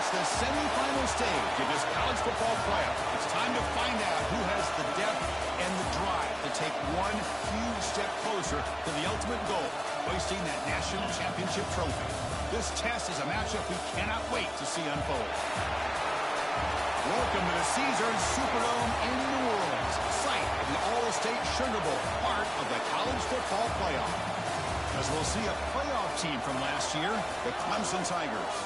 It's the semifinal stage of this college football playoff. It's time to find out who has the depth and the drive to take one huge step closer to the ultimate goal, hoisting that national championship trophy. This test is a matchup we cannot wait to see unfold. Welcome to the Caesars Superdome in New Orleans, site of the All-State Sugar Bowl, part of the college football playoff. As we'll see a playoff team from last year, the Clemson Tigers,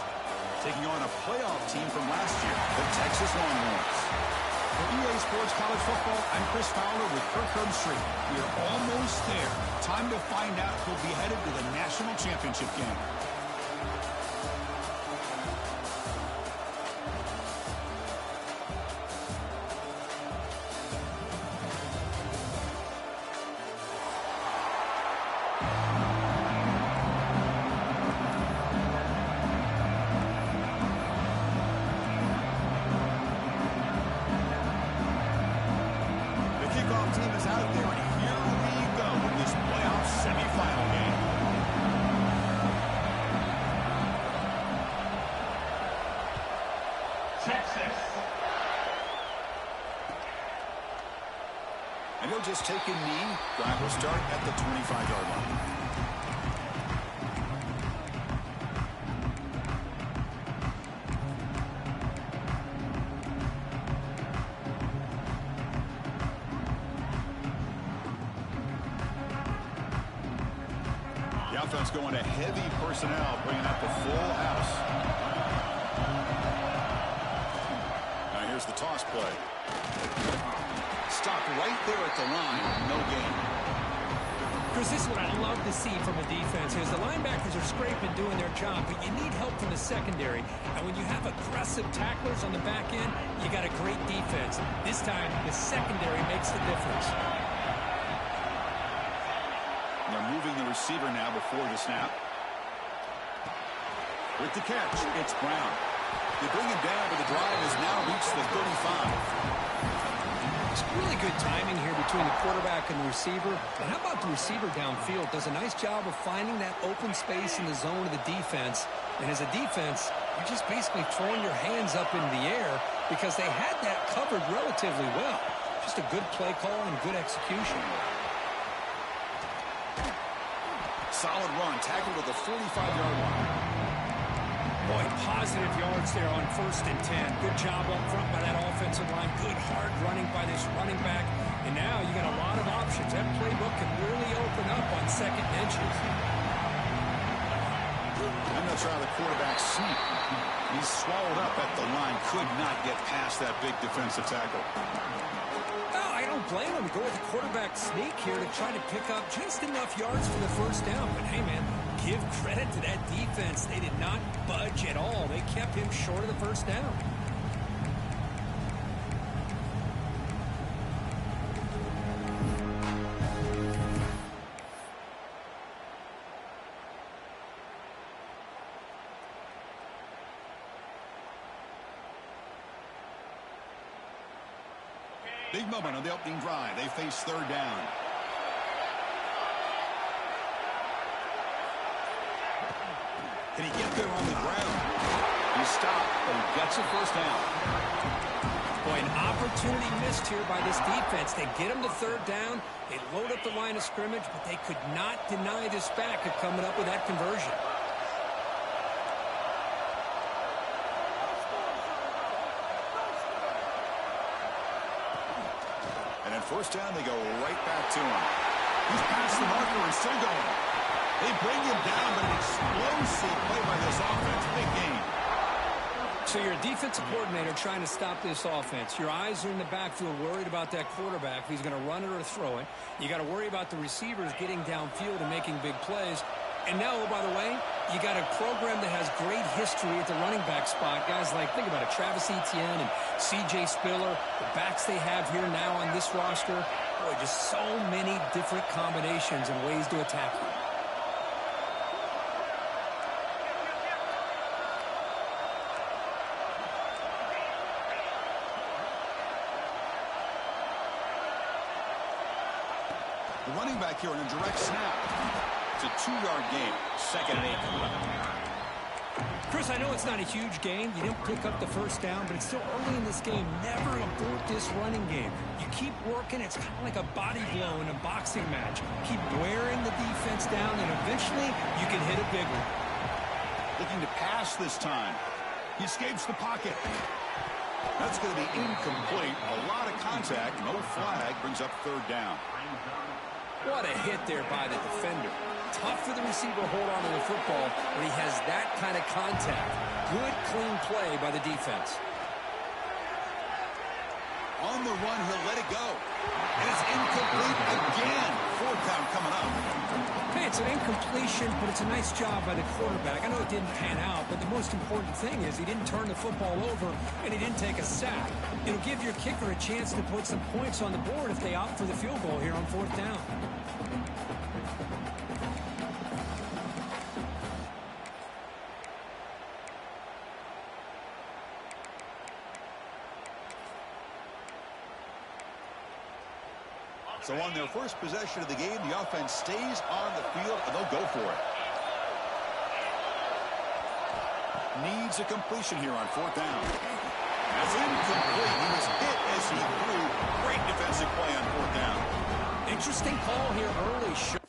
taking on a playoff team from last year, the Texas Longhorns. For EA Sports College Football, I'm Chris Fowler with Kirk Herbstreit. We are almost there. Time to find out who'll be headed to the national championship game. Team is out there, and here we go in this playoff semifinal game. Texas. And he'll just take a knee. Drive will start at the 25-yard line. The offense going to heavy personnel, bringing up the full house. Now here's the toss play. Stopped right there at the line. No gain. Chris, this is what I love to see from a defense. Is the linebackers are scraping, doing their job, but you need help from the secondary. And when you have aggressive tacklers on the back end, you got a great defense. This time, the secondary makes the difference. They're moving the receiver now before the snap. With the catch, it's Brown. They bring him down, but the drive has now reached the 35. It's really good timing here between the quarterback and the receiver. But how about the receiver downfield? Does a nice job of finding that open space in the zone of the defense. And as a defense, you're just basically throwing your hands up in the air because they had that covered relatively well. Just a good play call and good execution. Solid run, tackled at the 45-yard line. Boy, positive yards there on 1st and 10. Good job up front by that offensive line. Good hard running by this running back. And now you got a lot of options. That playbook can really open up on second and inches. I'm going to try the quarterback sneak. He's swallowed up at the line. Could not get past that big defensive tackle. I don't blame him. Go with the quarterback sneak here to try to pick up just enough yards for the first down. But hey, man, give credit to that defense. They did not budge at all. They kept him short of the first down. Big moment on the opening drive. They face 3rd down. Can he get there on the ground? He stopped and gets a first down. Boy, an opportunity missed here by this defense. They get him to 3rd down. They load up the line of scrimmage, but they could not deny this back of coming up with that conversion. And at 1st down, they go right back to him. He's past the marker and still going. They bring him down, but an explosive play by this offense. Big game. So you're a defensive coordinator trying to stop this offense. Your eyes are in the backfield worried about that quarterback, if he's going to run it or throw it. You got to worry about the receivers getting downfield and making big plays. And now, oh, by the way, you got a program that has great history at the running back spot. Guys like, think about it, Travis Etienne and C.J. Spiller, the backs they have here now on this roster. Boy, just so many different combinations and ways to attack you. The running back here in a direct snap. It's a 2-yard gain. 2nd and 8. Chris, I know it's not a huge gain. You didn't pick up the first down, but it's still early in this game. Never abort this running game. You keep working. It's kind of like a body blow in a boxing match. Keep wearing the defense down, and eventually you can hit a big one. Looking to pass this time. He escapes the pocket. That's going to be incomplete. A lot of contact. No flag. Brings up third down. What a hit there by the defender. Tough for the receiver to hold on to the football when he has that kind of contact. Good, clean play by the defense. On the run, he'll let it go. And it's incomplete again. Fourth down coming up. Hey, it's an incompletion, but it's a nice job by the quarterback. I know it didn't pan out, but the most important thing is he didn't turn the football over and he didn't take a sack. It'll give your kicker a chance to put some points on the board if they opt for the field goal here on fourth down. So on their first possession of the game, the offense stays on the field, and they'll go for it. Needs a completion here on fourth down. That's incomplete. He was hit as he threw. Great defensive play on fourth down. Interesting call here early.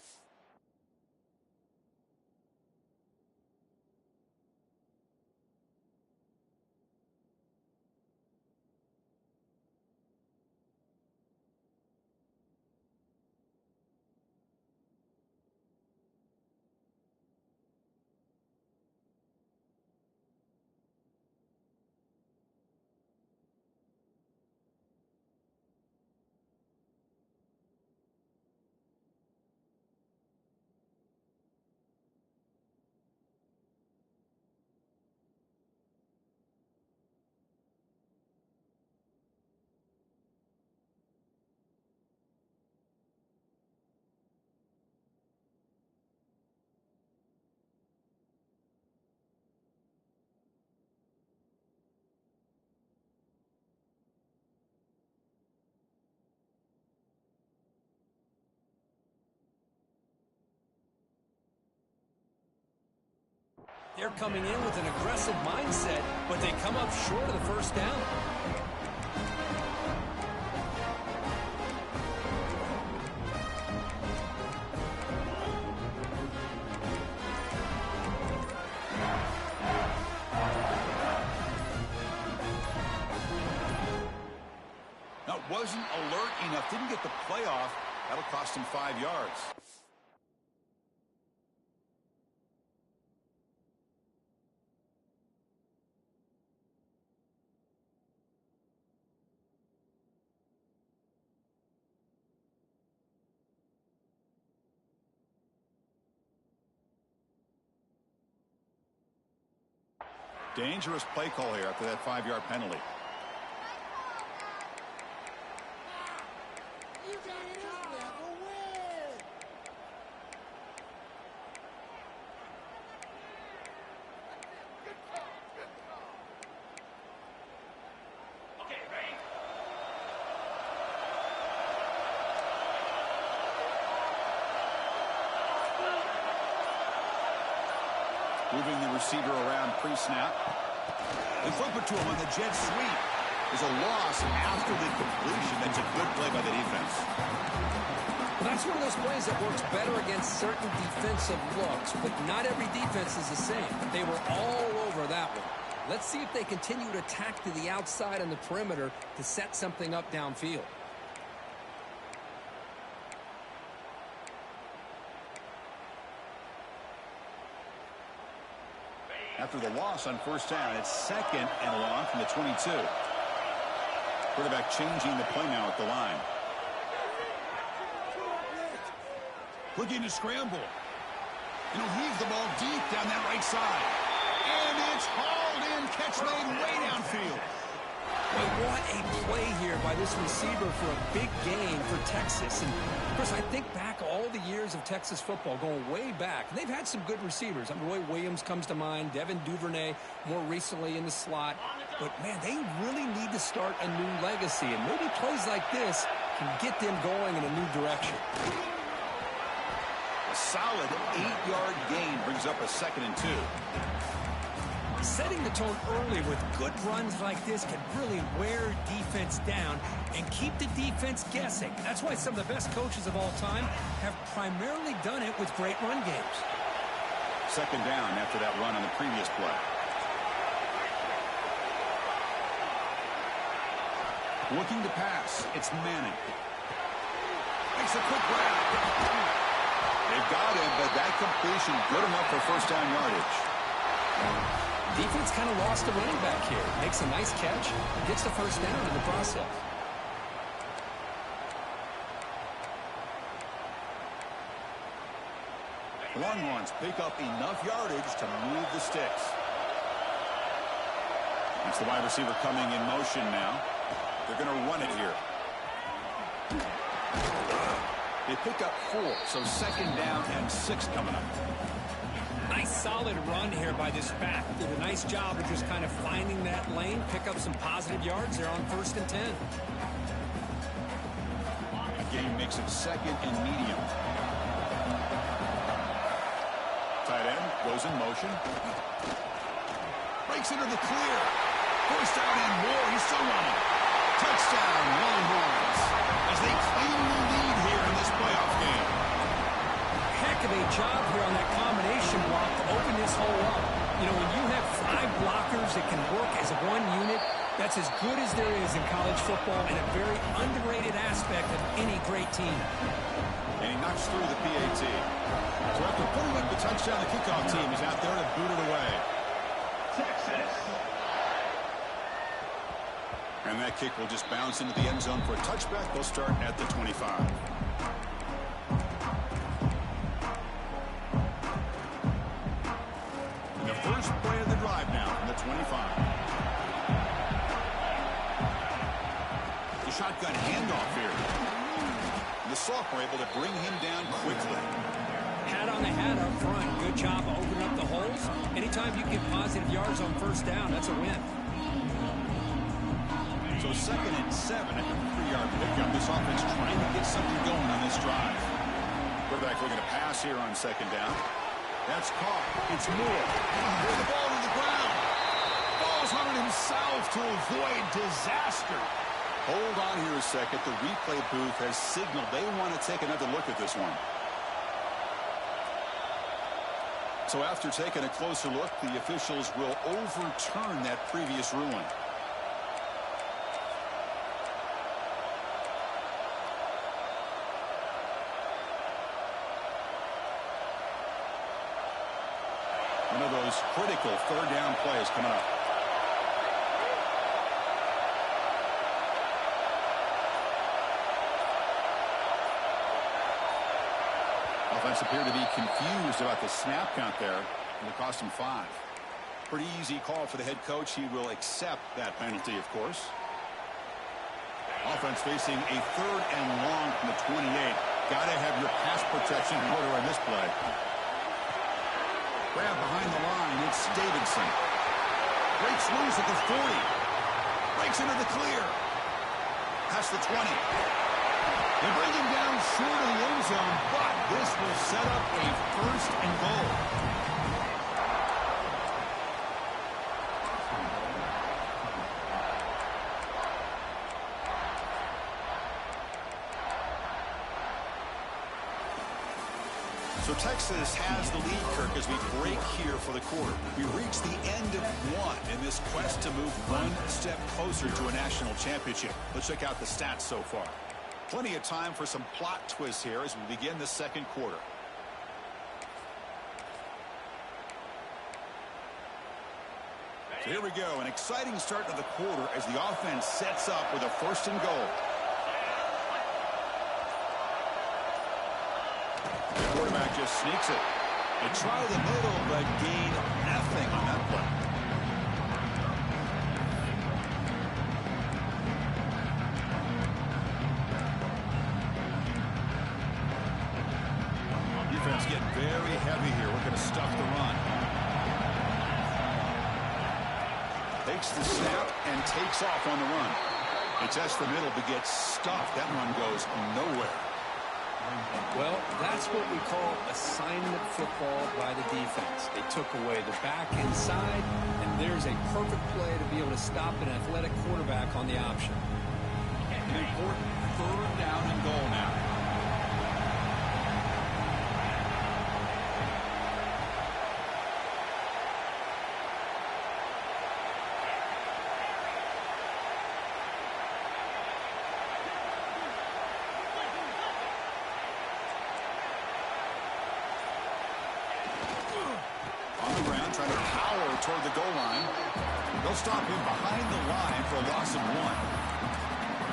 They're coming in with an aggressive mindset, but they come up short of the first down. Now, wasn't alert enough. Didn't get the play off. That'll cost him 5 yards. Dangerous play call here after that 5-yard penalty. Moving the receiver around pre-snap. They flip it to him on the jet sweep. There's a loss after the completion. That's a good play by the defense. Well, that's one of those plays that works better against certain defensive looks, but not every defense is the same. They were all over that one. Let's see if they continue to attack to the outside on the perimeter to set something up downfield. After the loss on first down, it's second and long from the 22. Quarterback changing the play now at the line. Looking to scramble. And he'll heave the ball deep down that right side. And it's hauled in. Catch made way downfield. Well, what a play here by this receiver for a big gain for Texas. And, of course, I think back all the years of Texas football, going way back. And they've had some good receivers. Roy Williams comes to mind, Devin Duvernay more recently in the slot. But, man, they really need to start a new legacy. And maybe plays like this can get them going in a new direction. A solid 8-yard gain brings up a 2nd and 2. Setting the tone early with good runs like this can really wear defense down and keep the defense guessing. That's why some of the best coaches of all time have primarily done it with great run games. Second down after that run on the previous play. Looking to pass. It's Manning. Makes a quick grab. They've got him, but that completion good enough for first down yardage. Defense kind of lost the running back here. Makes a nice catch and gets the first down in the process. Longhorns pick up enough yardage to move the sticks. It's the wide receiver coming in motion now. They're going to run it here. They pick up 4, so second down and 6 coming up. Nice solid run here by this back. Did a nice job of just kind of finding that lane, pick up some positive yards there on 1st and 10. Again, makes it second and medium. Tight end goes in motion. Breaks into the clear. First down and more. He's still running. Touchdown, Longhorns, as they claim the lead here in this playoff game. Heck of a job here on that combination block to open this hole up. You know, when you have 5 blockers that can work as one unit, that's as good as there is in college football and a very underrated aspect of any great team. And he knocks through the PAT. So after putting up the touchdown, the kickoff team is out there to boot it away. Texas. And that kick will just bounce into the end zone for a touchback. They'll start at the 25. And the first play of the drive now from the 25. The shotgun handoff here. And the sophomore able to bring him down quickly. Hat on the hat up front. Good job opening up the holes. Anytime you get positive yards on first down, that's a win. So second and 7 at the 3-yard pickup. This offense trying to get something going on this drive. Quarterback looking to pass here on second down. That's caught. It's Moore. With the ball to the ground. Falls on it himself to avoid disaster. Hold on here a second. The replay booth has signaled they want to take another look at this one. So after taking a closer look, the officials will overturn that previous ruling. One of those critical third down plays coming up. Offense appeared to be confused about the snap count there, and it cost him 5. Pretty easy call for the head coach. He will accept that penalty, of course. Offense facing a 3rd and long from the 28. Got to have your pass protection in order on this play. Grab behind the line. It's Davidson. Breaks loose at the 40. Breaks into the clear. Past the 20. They bring him down short of the end zone, but this will set up a 1st and goal. So Texas has the lead, Kirk, as we break here for the quarter. We reach the end of 1 in this quest to move one step closer to a national championship. Let's check out the stats so far. Plenty of time for some plot twists here as we begin the second quarter. So here we go, an exciting start to the quarter as the offense sets up with a 1st and goal. The quarterback just sneaks it. They try the middle, but gain nothing on that play. Defense getting very heavy here. We're going to stuff the run. Takes the snap and takes off on the run. It tests the middle but gets stuffed. That run goes nowhere. Well, that's what we call assignment football by the defense. They took away the back inside, and there's a perfect play to be able to stop an athletic quarterback on the option. An important third down and goal now. Trying to power toward the goal line. They'll stop him behind the line for a loss of 1.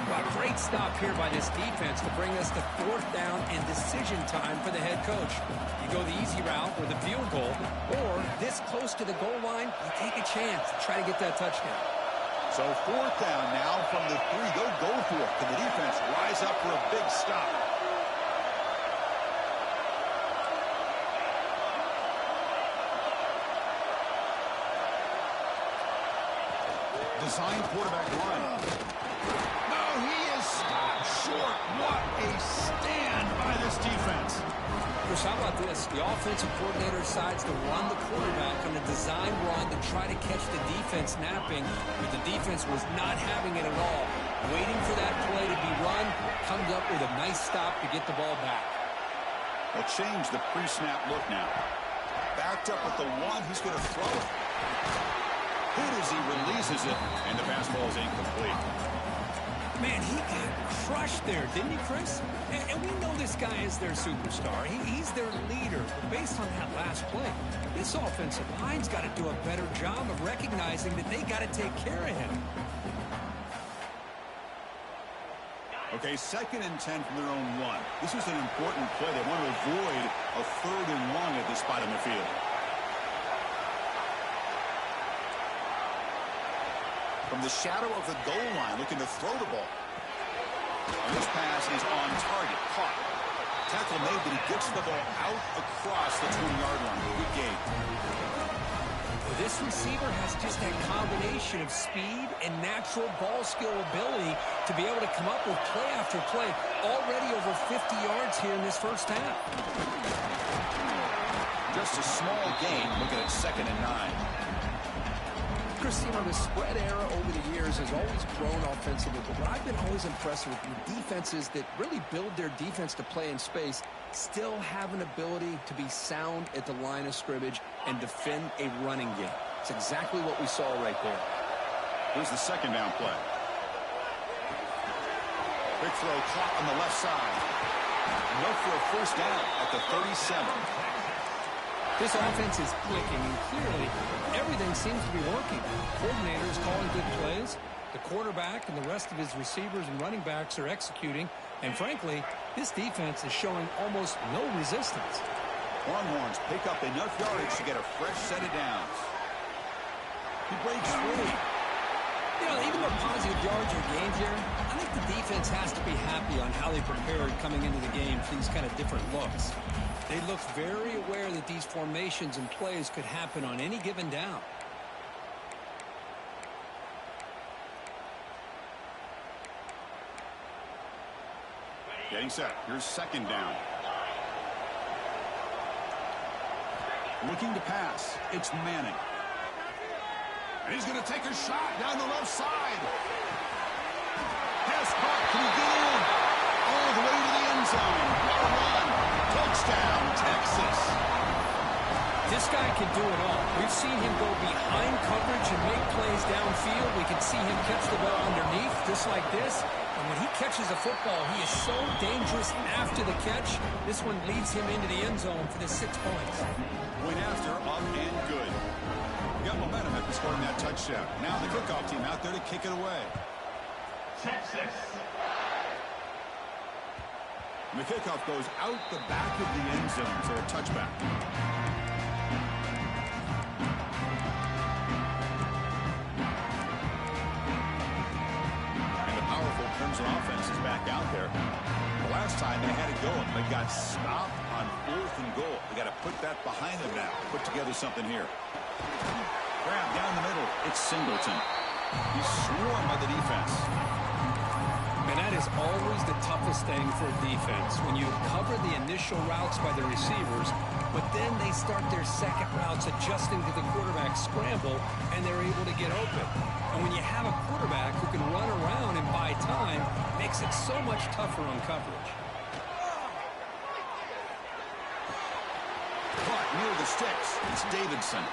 Well, a great stop here by this defense to bring us to 4th down and decision time for the head coach. You go the easy route with a field goal, or this close to the goal line, you take a chance to try to get that touchdown. So 4th down now from the 3. They'll go for it. Can the defense rise up for a big stop? Design quarterback run. No, he is stopped short. What a stand by this defense. Chris, how about this? The offensive coordinator decides to run the quarterback on a design run to try to catch the defense napping, but the defense was not having it at all. Waiting for that play to be run, comes up with a nice stop to get the ball back. They'll change the pre-snap look now. Backed up with the 1. He's going to throw it. Hit as he releases it, and the pass ball is incomplete. Man, he got crushed there, didn't he, Chris? And we know this guy is their superstar. He's their leader. But based on that last play, this offensive line's got to do a better job of recognizing that they got to take care of him. Okay, 2nd and 10 from their own 1. This is an important play. They want to avoid a 3rd and long at this spot in the field. From the shadow of the goal line, looking to throw the ball. And this pass is on target. Caught. Tackle made, but he gets the ball out across the 20-yard line. Good game. This receiver has just that combination of speed and natural ball skill ability to be able to come up with play after play. Already over 50 yards here in this first half. Just a small gain. Looking at 2nd and 9. Chris, you know, the spread era over the years has always grown offensively, but what I've been always impressed with defenses that really build their defense to play in space still have an ability to be sound at the line of scrimmage and defend a running game. It's exactly what we saw right there. Here's the 2nd down play. Quick throw caught on the left side. And went for a 1st down at the 37. This offense is clicking, and clearly everything seems to be working. Coordinators calling good plays. The quarterback and the rest of his receivers and running backs are executing. And frankly, this defense is showing almost no resistance. Longhorns pick up enough yardage to get a fresh set of downs. He breaks free. You know, even though positive yards are gained here, I think the defense has to be happy on how they prepared coming into the game for these kind of different looks. They look very aware that these formations and plays could happen on any given down. Getting set. Here's 2nd down. Looking to pass. It's Manning. And he's going to take a shot down the left side. Pass caught. Can he get in? All the way to the end zone. What a run. Touchdown, Texas. This guy can do it all. We've seen him go behind coverage and make plays downfield. We can see him catch the ball underneath, just like this. And when he catches a football, he is so dangerous after the catch. This one leads him into the end zone for the 6 points. Went after, up and good. We got momentum after scoring that touchdown. Now the kickoff team out there to kick it away. Texas. And the kickoff goes out the back of the end zone, so a touchback. And the powerful Clemson offense is back out there. The last time they had it going, they got stopped on 4th and goal. They got to put that behind them now. Put together something here. Grab down the middle. It's Singleton. He's swarmed by the defense. And that is always the toughest thing for a defense. When you cover the initial routes by the receivers, but then they start their second routes adjusting to the quarterback scramble, and they're able to get open. And when you have a quarterback who can run around and buy time, it makes it so much tougher on coverage. Caught near the sticks. It's Davidson.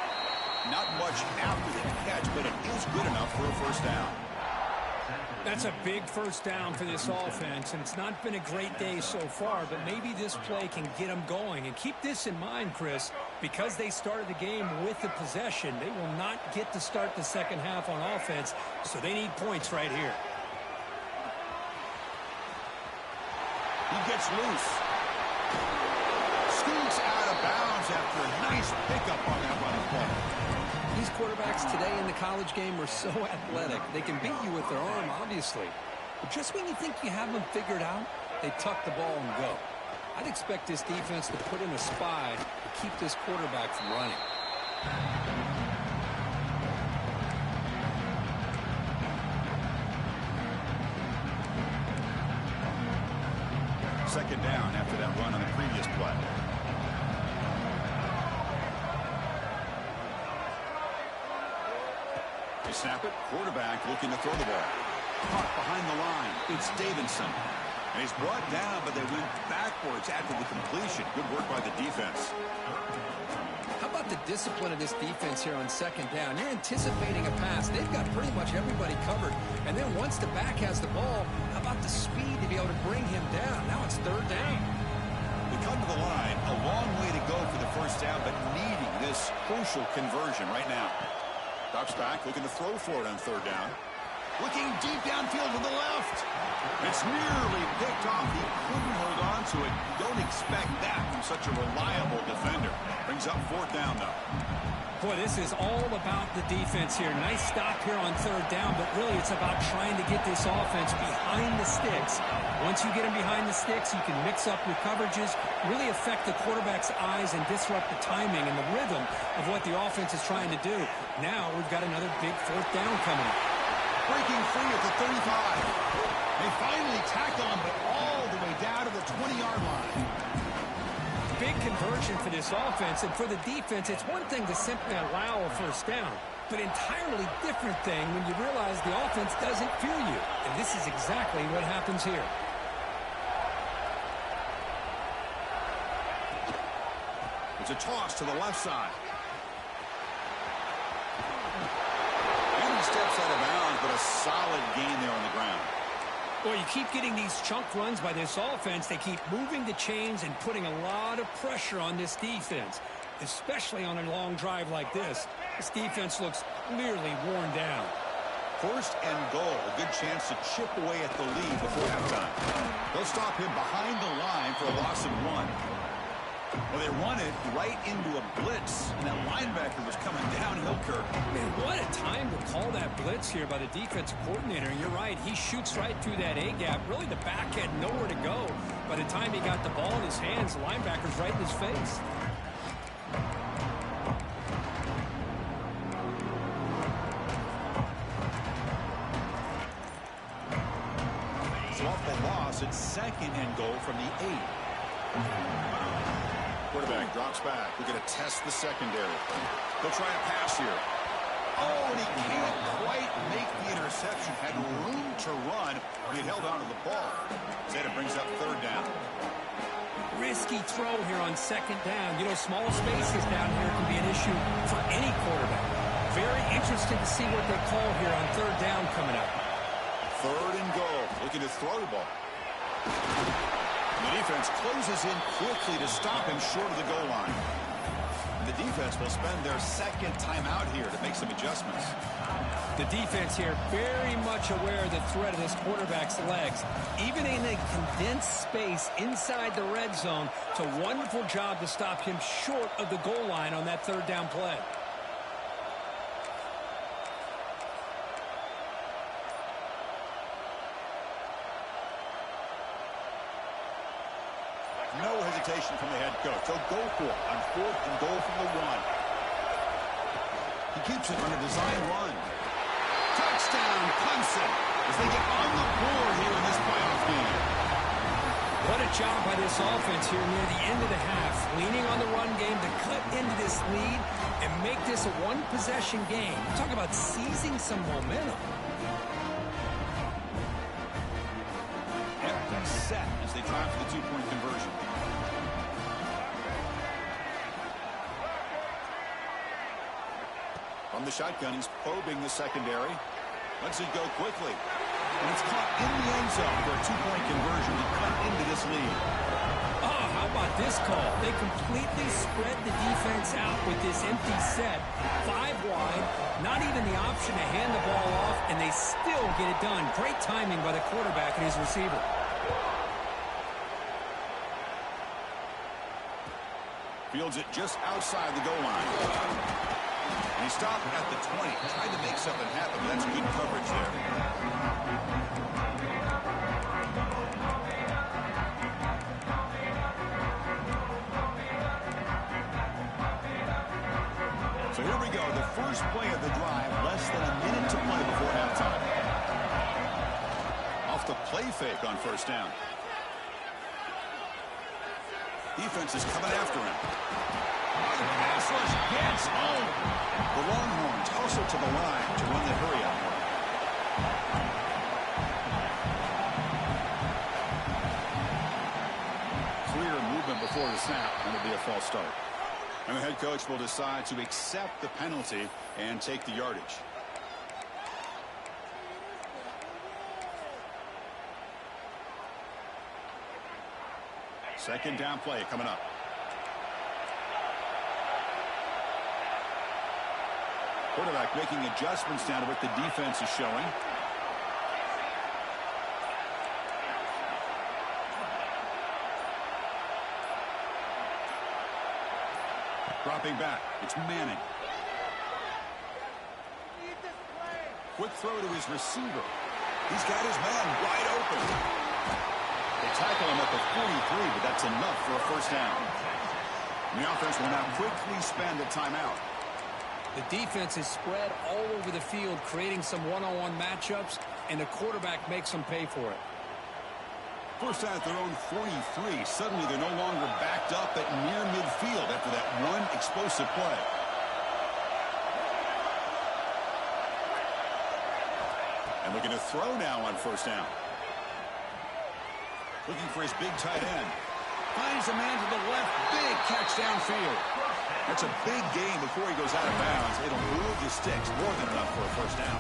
Not much after the catch, but it is good enough for a first down. That's a big first down for this offense, and it's not been a great day so far, but maybe this play can get them going. And keep this in mind, Chris, because they started the game with the possession, they will not get to start the second half on offense, so they need points right here. He gets loose. Scoots out of bounds after a nice pickup on that running play. These quarterbacks today in the college game are so athletic. They can beat you with their arm, obviously. But just when you think you have them figured out, they tuck the ball and go. I'd expect this defense to put in a spy to keep this quarterback from running. Second down after that run on the previous play. They snap it. Quarterback looking to throw the ball. Caught behind the line. It's Davidson. And he's brought down, but they went backwards after the completion. Good work by the defense. How about the discipline of this defense here on second down? You're anticipating a pass. They've got pretty much everybody covered. And then once the back has the ball, how about the speed to be able to bring him down? Now it's third down. We come to the line. A long way to go for the first down, but needing this crucial conversion right now. Drops back, looking to throw for it on third down. Looking deep downfield to the left. It's nearly picked off. He couldn't hold on to it. Don't expect that from such a reliable defender. Brings up fourth down, though. Boy, this is all about the defense here. Nice stop here on third down, but really it's about trying to get this offense behind the sticks. Once you get them behind the sticks, you can mix up your coverages, really affect the quarterback's eyes and disrupt the timing and the rhythm of what the offense is trying to do. Now we've got another big fourth down coming up. Breaking free at the 35. They finally tackle him, but all the way down to the 20-yard line. Big conversion for this offense, and for the defense, it's one thing to simply allow a first down, but entirely different thing when you realize the offense doesn't fear you. And this is exactly what happens here. It's a toss to the left side. And he steps out of bounds, but a solid gain there on the ground. Well, you keep getting these chunk runs by this offense. They keep moving the chains and putting a lot of pressure on this defense, especially on a long drive like this. This defense looks clearly worn down. First and goal. A good chance to chip away at the lead before halftime. They'll stop him behind the line for a loss of 1. Well, they run it right into a blitz, and that linebacker was coming downhill, Kirk. Man, what a time to call that blitz here by the defensive coordinator. And you're right, he shoots right through that A-gap. Really, the back had nowhere to go. By the time he got the ball in his hands, the linebacker's right in his face. It's off the loss. It's second and goal from the 8. Quarterback drops back. We're going to test the secondary. They'll try a pass here. Oh, and he can't quite make the interception. Had room to run. He held on to the ball. Instead, it brings up third down. Risky throw here on second down. You know, small spaces down here can be an issue for any quarterback. Very interested to see what they call here on third down coming up. Third and goal. Looking to throw the ball. The defense closes in quickly to stop him short of the goal line. And the defense will spend their second timeout here to make some adjustments. The defense here very much aware of the threat of this quarterback's legs. Even in a condensed space inside the red zone, it's a wonderful job to stop him short of the goal line on that third down play. No hesitation from the head coach. He'll go for it on fourth and goal from the 1. He keeps it on a design run. Touchdown, Clemson. as they get on the board here in this playoff game. What a job by this offense here near the end of the half, leaning on the run game to cut into this lead and make this a one-possession game. Talk about seizing some momentum. Empty set as they try for the two-point conversion. From the shotgun, he's probing the secondary. Lets it go quickly. And it's caught in the end zone for a two-point conversion to cut into this lead. Oh, how about this call? They completely spread the defense out with this empty set. 5 wide, not even the option to hand the ball off, and they still get it done. Great timing by the quarterback and his receiver. Fields it just outside the goal line. And he stopped at the 20. Tried to make something happen, but that's good coverage there. So here we go. The first play of the drive. Less than a minute to play before halftime. Off the play fake on first down. Defense is coming after him. Pass rush gets home. The Longhorns also to the line to run the hurry up. Clear movement before the snap, and it'll be a false start. And the head coach will decide to accept the penalty and take the yardage. Second down play coming up. Quarterback making adjustments down to what the defense is showing. Dropping back. It's Manning. Quick throw to his receiver. He's got his man wide open. They tackle him at the 43, but that's enough for a first down. And the offense will now quickly spend a timeout. The defense is spread all over the field, creating some one-on-one matchups, and the quarterback makes them pay for it. First down at their own 43. Suddenly they're no longer backed up at near midfield after that one explosive play. And looking to throw now on first down. Looking for his big tight end. Finds a man to the left. Big catch downfield. That's a big gain before he goes out of bounds. It'll move the sticks more than enough for a first down.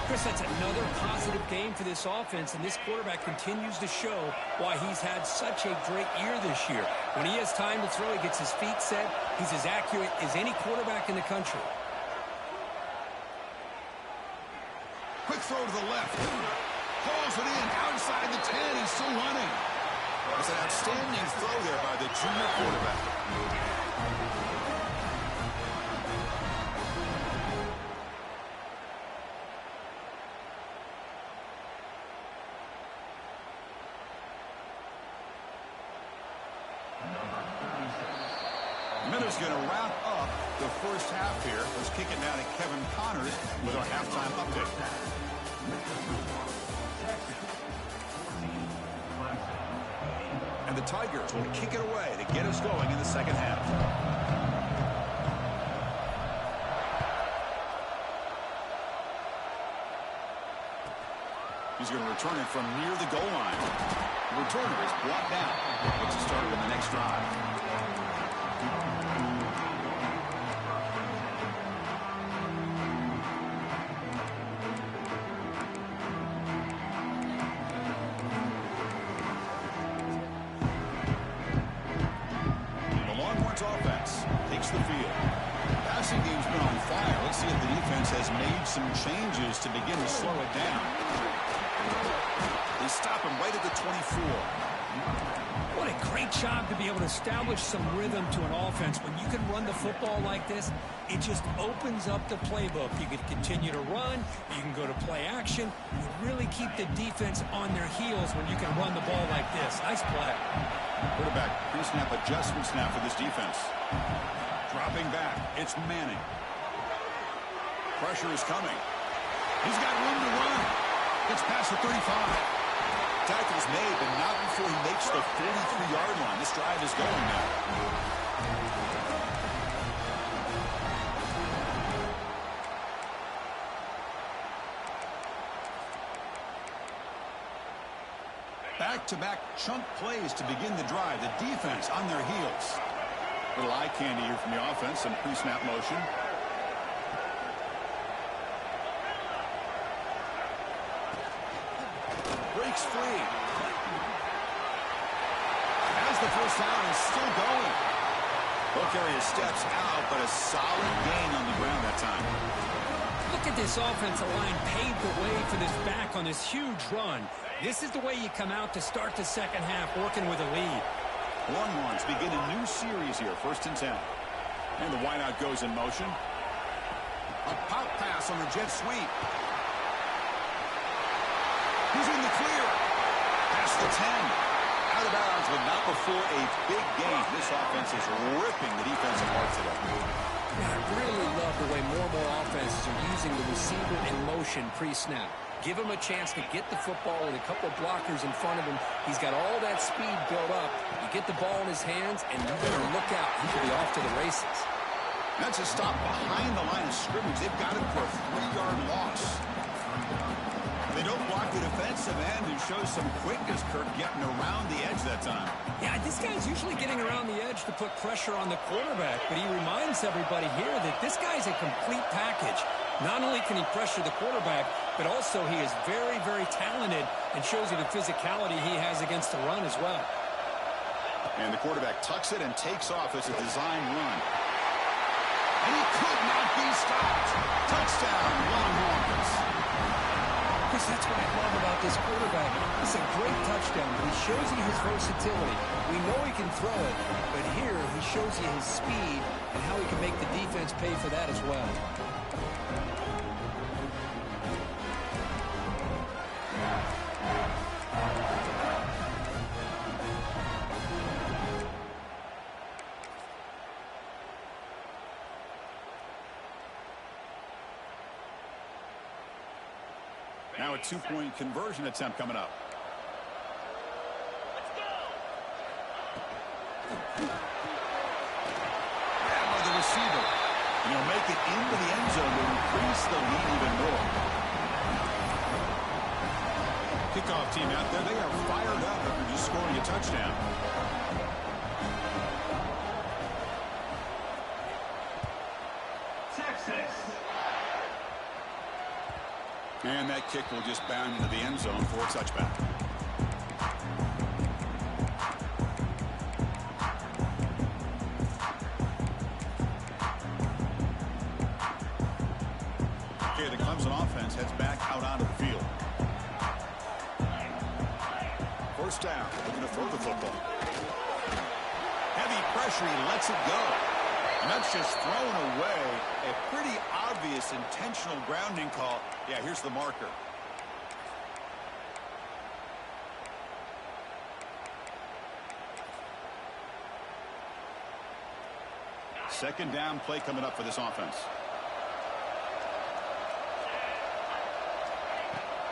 Chris, that's another positive game for this offense, and this quarterback continues to show why he's had such a great year this year. When he has time to throw, he gets his feet set. He's as accurate as any quarterback in the country. Quick throw to the left. Hauls it in outside the 10. He's still running. It's an outstanding throw there by the junior quarterback. Miller's going to wrap up the first half here. Let's kick it now to Kevin Connors with our halftime update. And the Tigers will kick it away to get us going in the second half. He's going to return it from near the goal line. The returner is blocked out. Gets it started in the next drive. Offense takes the field. Passing game's been on fire. Let's see if the defense has made some changes to begin to slow it down. They stop him right at the 24. What a great job to be able to establish some rhythm to an offense. When you can run the football like this, it just opens up the playbook. You can continue to run. You can go to play action. You really keep the defense on their heels when you can run the ball like this. Nice play. Quarterback pre-snap adjustments now for this defense. Dropping back. It's Manning. Pressure is coming. He's got room to run. Gets past the 35. Tackle's made, but not before he makes the 43-yard line. This drive is going now. Back-to-back chunk plays to begin the drive. The defense on their heels. Little eye candy here from the offense. Some pre-snap motion. Breaks free. As the first down is still going. Both areas steps out, but a solid gain on the ground that time. Look at this offensive line paved the way for this back on this huge run. This is the way you come out to start the second half, working with a lead. Longhorns begin a new series here, 1st and 10. And the wideout goes in motion. A pop pass on the jet sweep. He's in the clear. Past the 10. Out of bounds, but not before a big gain. This offense is ripping the defense apart today. I really love the way more and more offenses are using the receiver in motion pre-snap. Give him a chance to get the football with a couple of blockers in front of him. He's got all that speed built up. You get the ball in his hands, and you better look out. He could be off to the races. That's a stop behind the line of scrimmage. They've got him for a 3-yard loss. They don't block the defensive end, who shows some quickness, Kirk, getting around the edge that time. Yeah, this guy's usually getting around the edge to put pressure on the quarterback, but he reminds everybody here that this guy's a complete package. Not only can he pressure the quarterback, but also he is very, very talented and shows you the physicality he has against the run as well. And the quarterback tucks it and takes off as a design run. And he could not be stopped. Touchdown, Longhorns. Chris, that's what I love about this quarterback. It's a great touchdown, but he shows you his versatility. We know he can throw it, but here he shows you his speed and how he can make the defense pay for that as well. Now a 2-point conversion attempt coming up. Grab by the receiver. And he'll make it into the end zone to increase the lead even more. Kickoff team out there, they are fired up after just scoring a touchdown. And that kick will just bound into the end zone for a touchback. Okay, the Clemson offense heads back out onto the field. First down, looking to throw the football. Heavy pressure, he lets it go. And that's just thrown away. A pretty obvious intentional grounding call. Yeah, here's the marker. Second down play coming up for this offense.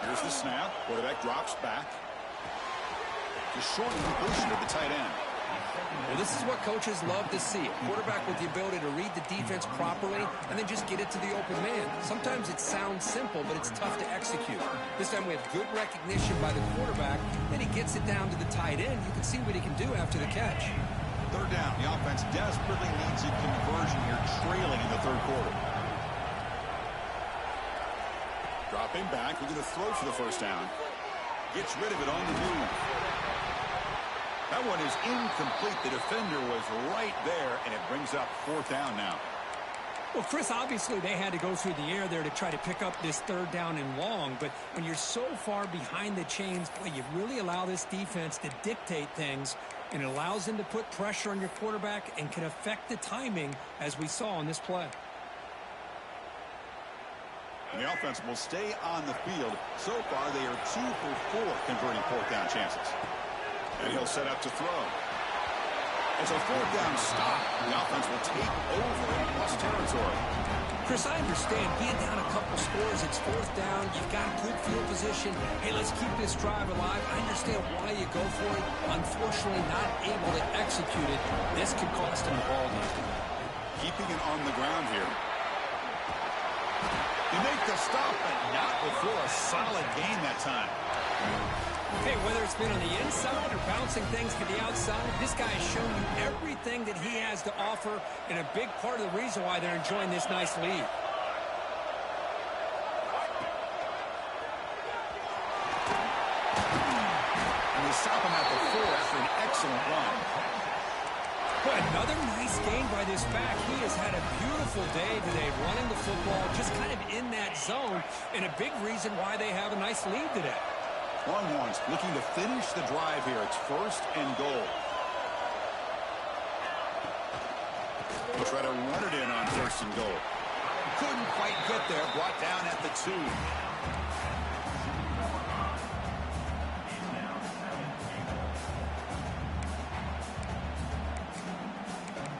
Here's the snap. Quarterback drops back. Just short completion of the tight end. Well, this is what coaches love to see. A quarterback with the ability to read the defense properly and then just get it to the open man. Sometimes it sounds simple, but it's tough to execute. This time we have good recognition by the quarterback. Then he gets it down to the tight end. You can see what he can do after the catch. Third down. The offense desperately needs a conversion here, trailing in the third quarter. Dropping back. We're going to throw for the first down. Gets rid of it on the move. That one is incomplete. The defender was right there, and it brings up fourth down now. Well, Chris, obviously they had to go through the air there to try to pick up this third down and long, but when you're so far behind the chains, boy, you really allow this defense to dictate things, and it allows them to put pressure on your quarterback and can affect the timing, as we saw on this play. And the offense will stay on the field. So far, they are 2 for 4 converting fourth down chances. And he'll set up to throw. It's a fourth down stop. The offense will take over in plus territory. Chris, I understand being down a couple couple scores. It's fourth down. You've got good field position. Hey, let's keep this drive alive. I understand why you go for it. Unfortunately, not able to execute it. This could cost him the ball game. Keeping it on the ground here. You make the stop, but not before a solid gain that time. Hey, whether it's been on the inside or bouncing things to the outside, this guy has shown you everything that he has to offer, and a big part of the reason why they're enjoying this nice lead. And they stop him at the 4 after an excellent run. Another nice gain by this back. He has had a beautiful day today running the football, just kind of in that zone, and a big reason why they have a nice lead today. Longhorns looking to finish the drive here. It's 1st and goal. We'll try to run it in on 1st and goal. Couldn't quite get there. Brought down at the 2.